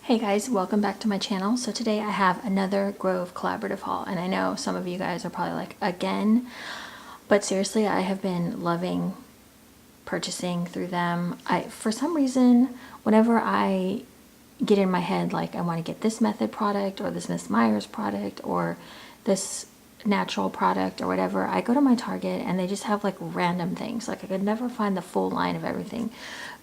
Hey guys, welcome back to my channel. So today I have another Grove collaborative haul, and I know some of you guys are probably like, again, but seriously, I have been loving purchasing through them. For some reason, whenever I get in my head like I want to get this Method product or this Miss Meyers product or this natural product or whatever, I go to my Target and they just have like random things. Like I could never find the full line of everything.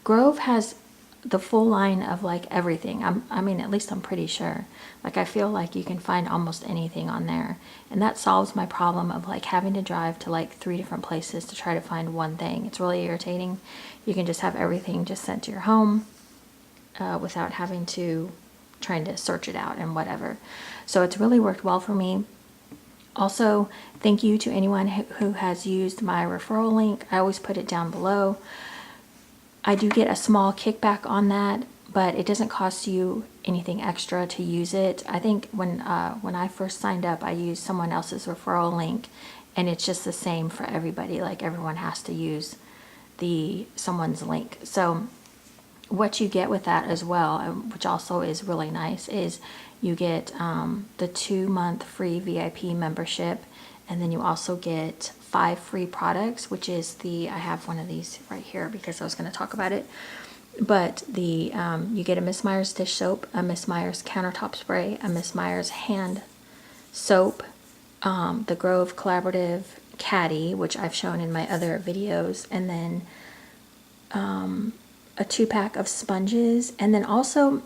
Grove has the full line of like everything. I mean, at least I'm pretty sure. Like I feel like you can find almost anything on there. And that solves my problem of like having to drive to like 3 different places to try to find one thing. It's really irritating. You can just have everything just sent to your home without having to trying to search it out and whatever. So it's really worked well for me. Also, thank you to anyone who has used my referral link. I always put it down below. I do get a small kickback on that, but it doesn't cost you anything extra to use it. I think when I first signed up, I used someone else's referral link, and it's just the same for everybody. Like everyone has to use someone's link. So what you get with that as well, which also is really nice, is you get the 2-month free VIP membership, and then you also get 5 free products, which is I have one of these right here because I was going to talk about it. But you get a Miss Meyers dish soap, a Miss Meyers countertop spray, a Miss Meyers hand soap, the Grove Collaborative Caddy, which I've shown in my other videos, and then a 2-pack of sponges, and then also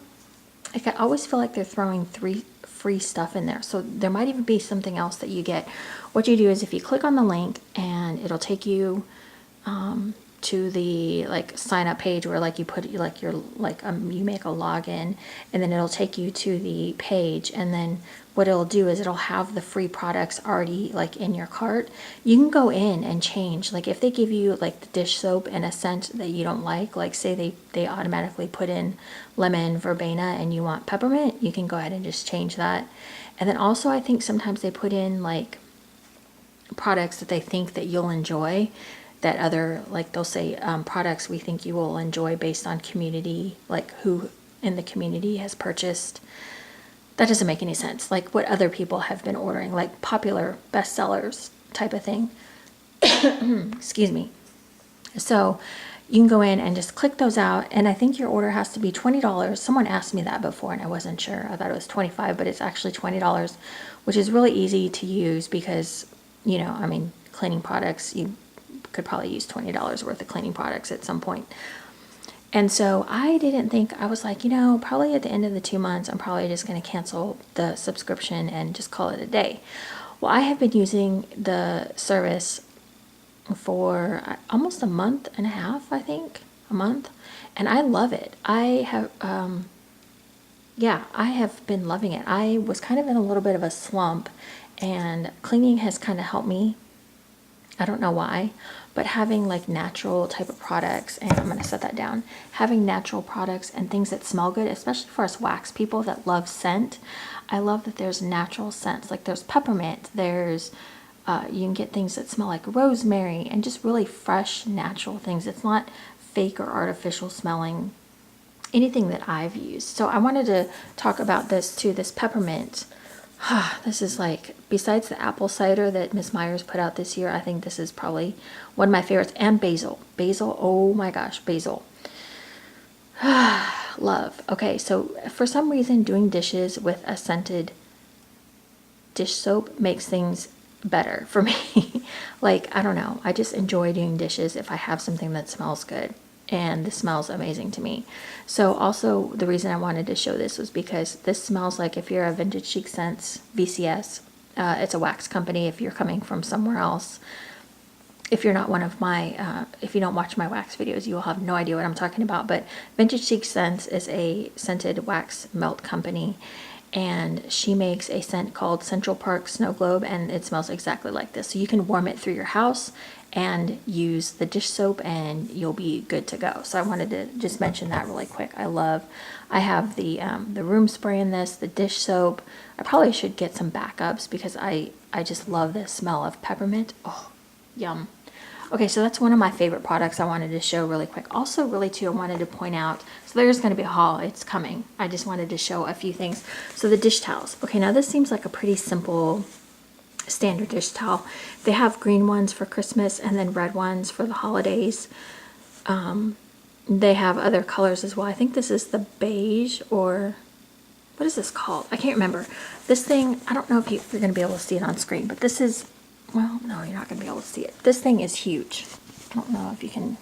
like I always feel like they're throwing 3 free stuff in there, so there might even be something else that you get. What you do is if you click on the link, and it'll take you to the like sign up page where like you put like your you make a login, and then it'll take you to the page, and then what it'll do is it'll have the free products already like in your cart. You can go in and change, like if they give you like the dish soap and a scent that you don't like say they automatically put in lemon verbena and you want peppermint, you can go ahead and just change that. And then also I think sometimes they put in like products that they think that you'll enjoy, that other, like they'll say products we think you will enjoy based on community, like who in the community has purchased. That doesn't make any sense, like what other people have been ordering, like popular bestsellers type of thing. Excuse me. So you can go in and just click those out, and I think your order has to be $20. Someone asked me that before and I wasn't sure. I thought it was $25, but it's actually $20, which is really easy to use because, you know, I mean, cleaning products, you could probably use $20 worth of cleaning products at some point. And so I didn't think, I was like, you know, probably at the end of the 2 months, I'm probably just going to cancel the subscription and just call it a day. Well, I have been using the service for almost a month and a half, I think, a month, and I love it. I have, yeah, I have been loving it. I was kind of in a little bit of a slump, and cleaning has kind of helped me. I don't know why, but having like natural type of products, and I'm going to set that down, having natural products and things that smell good, especially for us wax people that love scent. I love that there's natural scents, like there's peppermint, there's you can get things that smell like rosemary, and just really fresh natural things. It's not fake or artificial smelling anything that I've used. So I wanted to talk about this too, this peppermint. This is like, besides the apple cider that Miss Meyers put out this year, I think this is probably one of my favorites. And basil. Basil, oh my gosh, basil. Love. Okay, so for some reason doing dishes with a scented dish soap makes things better for me. Like, I don't know, I just enjoy doing dishes if I have something that smells good. And this smells amazing to me. So also the reason I wanted to show this was because this smells like, if you're a Vintage Chic Scents VCS, it's a wax company. If you're coming from somewhere else, if you're not one of my, if you don't watch my wax videos, you will have no idea what I'm talking about. But Vintage Chic Scents is a scented wax melt company, and she makes a scent called Central Park Snow Globe, and it smells exactly like this. So you can warm it through your house and use the dish soap and you'll be good to go. So I wanted to just mention that really quick. I have the room spray in this, the dish soap. I probably should get some backups because I just love the smell of peppermint. Oh, yum. Okay, so that's one of my favorite products I wanted to show really quick. Also, really too, I wanted to point out, so there's going to be a haul. It's coming. I just wanted to show a few things. So the dish towels. Okay, now this seems like a pretty simple standard dish towel. They have green ones for Christmas and then red ones for the holidays. They have other colors as well. I think this is the beige, or what is this called? I can't remember. This thing, I don't know if you're going to be able to see it on screen, but this is, well, no, you're not going to be able to see it. This thing is huge. I don't know if you can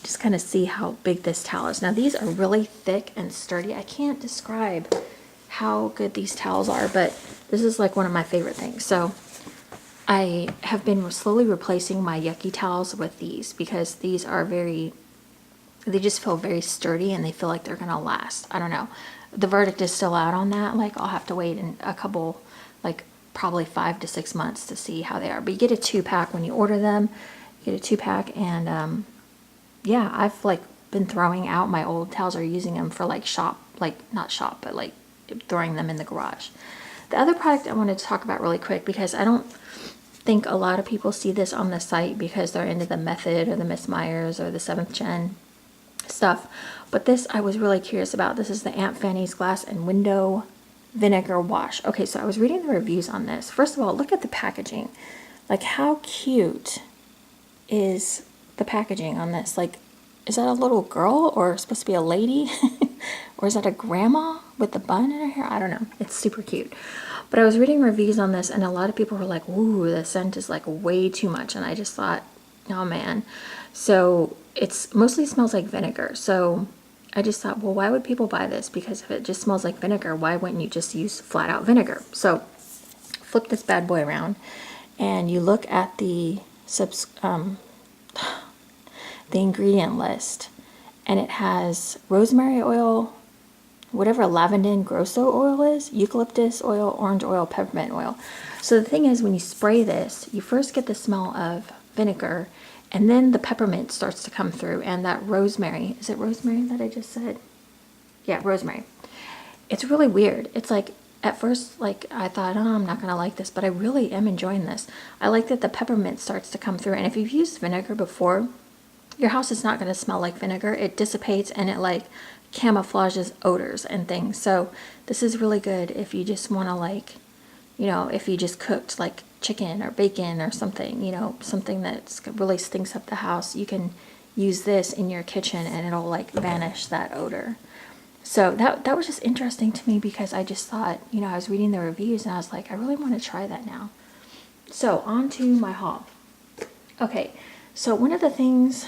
just kind of see how big this towel is. Now these are really thick and sturdy. I can't describe how good these towels are, but this is like one of my favorite things. So I have been slowly replacing my yucky towels with these because these are they just feel very sturdy and they feel like they're gonna last. I don't know. The verdict is still out on that. Like I'll have to wait in a couple, like probably 5 to 6 months to see how they are. But you get a 2-pack when you order them. You get a 2-pack, and yeah, I've like been throwing out my old towels or using them for like not shop, but like throwing them in the garage. The other product I wanted to talk about really quick, because I don't think a lot of people see this on the site because they're into the Method or the Miss Meyers or the 7th Gen stuff, but this I was really curious about. This is the Aunt Fanny's Glass and Window Vinegar Wash. Okay, so I was reading the reviews on this. First of all, look at the packaging. Like, how cute is the packaging on this? Like, is that a little girl or supposed to be a lady? Or is that a grandma with the bun in her hair? I don't know. It's super cute. But I was reading reviews on this, and a lot of people were like, ooh, the scent is like way too much. And I just thought, oh man. So it's mostly smells like vinegar. So I just thought, well, why would people buy this? Because if it just smells like vinegar, why wouldn't you just use flat out vinegar? So flip this bad boy around and you look at the ingredient list, and it has rosemary oil, whatever lavandin grosso oil is, eucalyptus oil, orange oil, peppermint oil. So the thing is, when you spray this, you first get the smell of vinegar, and then the peppermint starts to come through, and that rosemary. Is it rosemary that I just said? Yeah, rosemary. It's really weird. It's like, at first, like, I thought, oh, I'm not gonna like this, but I really am enjoying this. I like that the peppermint starts to come through, and if you've used vinegar before, your house is not going to smell like vinegar. It dissipates and it like camouflages odors and things. So this is really good if you just want to, like, you know, if you just cooked like chicken or bacon or something, you know, something that really stinks up the house. You can use this in your kitchen and it'll like vanish that odor. So that was just interesting to me, because I just thought, you know, I was reading the reviews and I was like, I really want to try that now. So on to my haul. Okay, so one of the things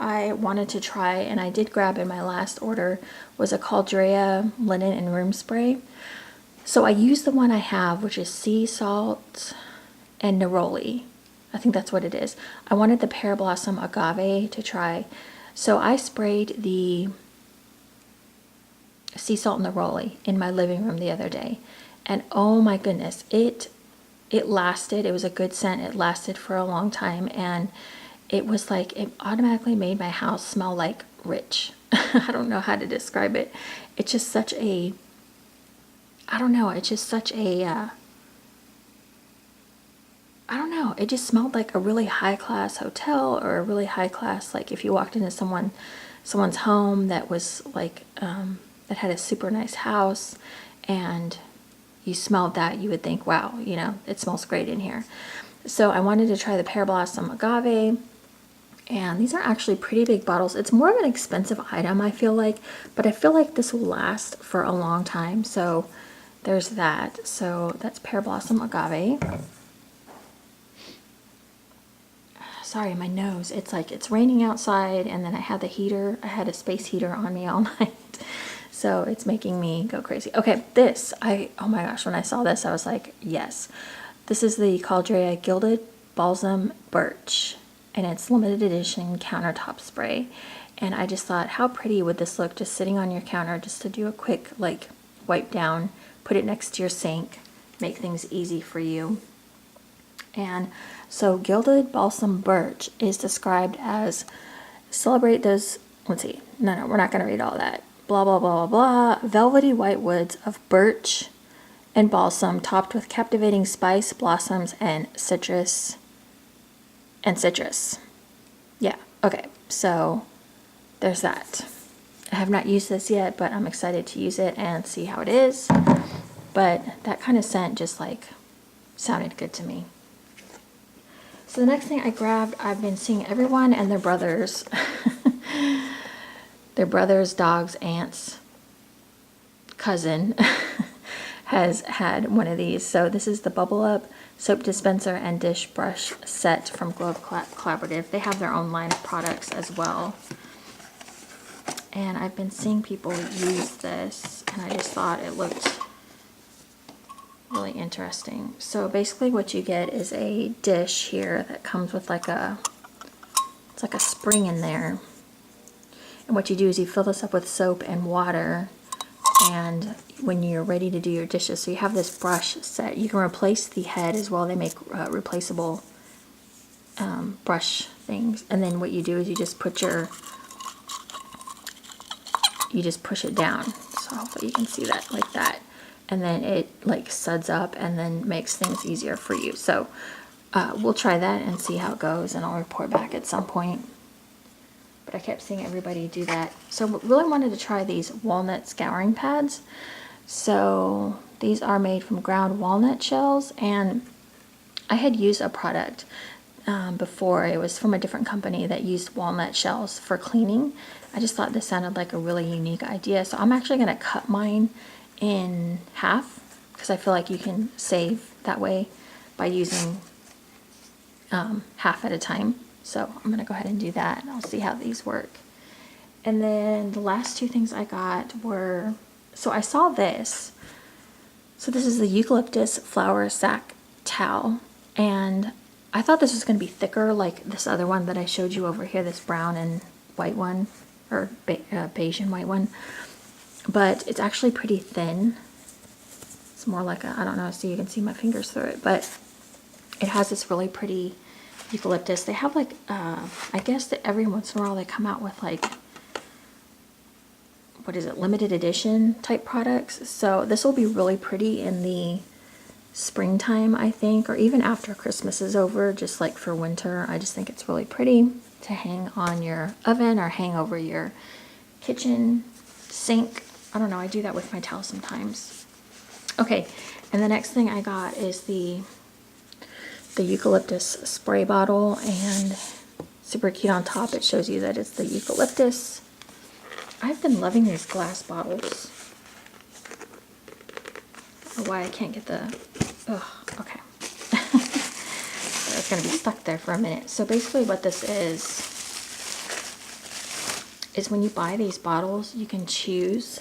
I wanted to try, and I did grab in my last order, was a Caldrea linen and room spray. So I used the one I have, which is sea salt and neroli. I think that's what it is. I wanted the pear blossom agave to try. So I sprayed the sea salt and neroli in my living room the other day. And oh my goodness, it lasted. It was a good scent. It lasted for a long time, and it was like, it automatically made my house smell like rich. I don't know how to describe it. It's just such a, I don't know, it's just such a, I don't know, it just smelled like a really high class hotel, or a really high class, like if you walked into someone's home that was like, that had a super nice house, and you smelled that, you would think, wow, you know, it smells great in here. So I wanted to try the pear blossom agave. And these are actually pretty big bottles. It's more of an expensive item, I feel like, but I feel like this will last for a long time. So there's that. So that's pear blossom agave. Sorry, my nose. It's like, it's raining outside, and then I had the heater. I had a space heater on me all night. So it's making me go crazy. Okay, this, oh my gosh, when I saw this, I was like, yes. This is the Caldrea Gilded Balsam Birch, and it's limited edition countertop spray. And I just thought, how pretty would this look just sitting on your counter, just to do a quick like wipe down, put it next to your sink, make things easy for you. And so Gilded Balsam Birch is described as celebrate those, let's see, no, we're not going to read all that. Blah, blah, blah, blah, blah. Velvety white woods of birch and balsam topped with captivating spice, blossoms, and citrus and citrus. Yeah, okay, so there's that. I have not used this yet, but I'm excited to use it and see how it is. But that kind of scent just like sounded good to me. So the next thing I grabbed, I've been seeing everyone and their brothers, dogs, aunts, cousin has had one of these. So this is the Bubble Up Soap Dispenser and Dish Brush Set from Glade Collaborative. They have their own line of products as well. And I've been seeing people use this, and I just thought it looked really interesting. So basically what you get is a dish here that comes with like it's like a spring in there. And what you do is you fill this up with soap and water, and when you're ready to do your dishes, so you have this brush set. You can replace the head as well. They make replaceable brush things. And then what you do is you just push it down. So hopefully you can see that like that. And then it like suds up and then makes things easier for you. So we'll try that and see how it goes, and I'll report back at some point. But I kept seeing everybody do that. So really wanted to try these walnut scouring pads. So these are made from ground walnut shells, and I had used a product before. It was from a different company that used walnut shells for cleaning. I just thought this sounded like a really unique idea. So I'm actually going to cut mine in half because I feel like you can save that way by using half at a time. So I'm going to go ahead and do that, and I'll see how these work. And then the last two things I got were, so I saw this. So this is the eucalyptus flower sack towel, and I thought this was going to be thicker like this other one that I showed you over here, this brown and white one, or beige and white one. But it's actually pretty thin. It's more like a, I don't know, so you can see my fingers through it, but it has this really pretty eucalyptus. They have like, I guess that every once in a while they come out with like, what is it, limited edition type products. So this will be really pretty in the springtime, I think, or even after Christmas is over, just like for winter. I just think it's really pretty to hang on your oven or hang over your kitchen sink. I don't know, I do that with my towels sometimes. Okay, and the next thing I got is the eucalyptus spray bottle, and super cute on top. It shows you that it's the eucalyptus. I've been loving these glass bottles. I don't know why I can't get the, okay. It's gonna be stuck there for a minute. So basically what this is when you buy these bottles, you can choose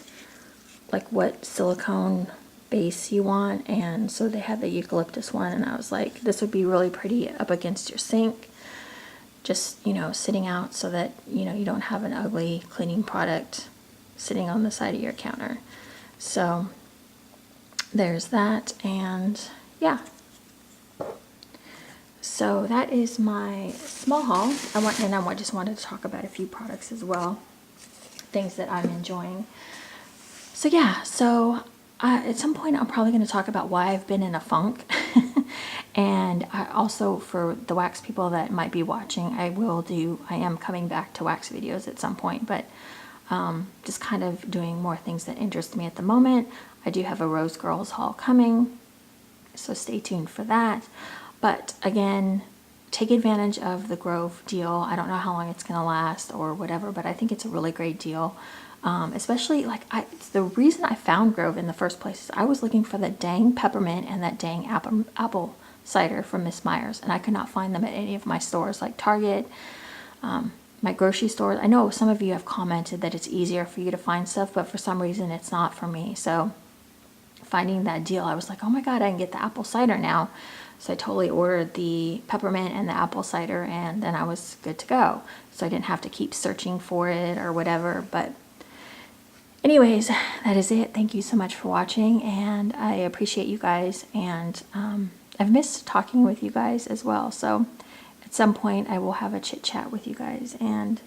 like what silicone base you want, and so they had the eucalyptus one, and I was like, this would be really pretty up against your sink, just, you know, sitting out so that, you know, you don't have an ugly cleaning product sitting on the side of your counter. So there's that, and yeah. So that is my small haul. I just wanted to talk about a few products as well, things that I'm enjoying. So yeah, so at some point I'm probably going to talk about why I've been in a funk. And also for the wax people that might be watching, I am coming back to wax videos at some point, but just kind of doing more things that interest me at the moment. I do have a Rose Girls haul coming, so stay tuned for that. But again, take advantage of the Grove deal. I don't know how long it's going to last or whatever, but I think it's a really great deal. Especially like the reason I found Grove in the first place is I was looking for the dang peppermint and that dang apple cider from Miss Meyers, and I could not find them at any of my stores like Target, my grocery stores. I know some of you have commented that it's easier for you to find stuff, but for some reason it's not for me. So finding that deal, I was like, oh my god, I can get the apple cider now. So I totally ordered the peppermint and the apple cider, and then I was good to go. So I didn't have to keep searching for it or whatever. But anyways, that is it. Thank you so much for watching, and I appreciate you guys, and I've missed talking with you guys as well. So at some point I will have a chit chat with you guys, and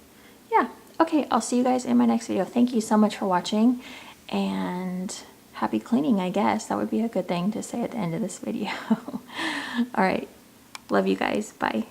yeah. Okay, I'll see you guys in my next video. Thank you so much for watching, and happy cleaning, I guess. That would be a good thing to say at the end of this video. All right. Love you guys. Bye.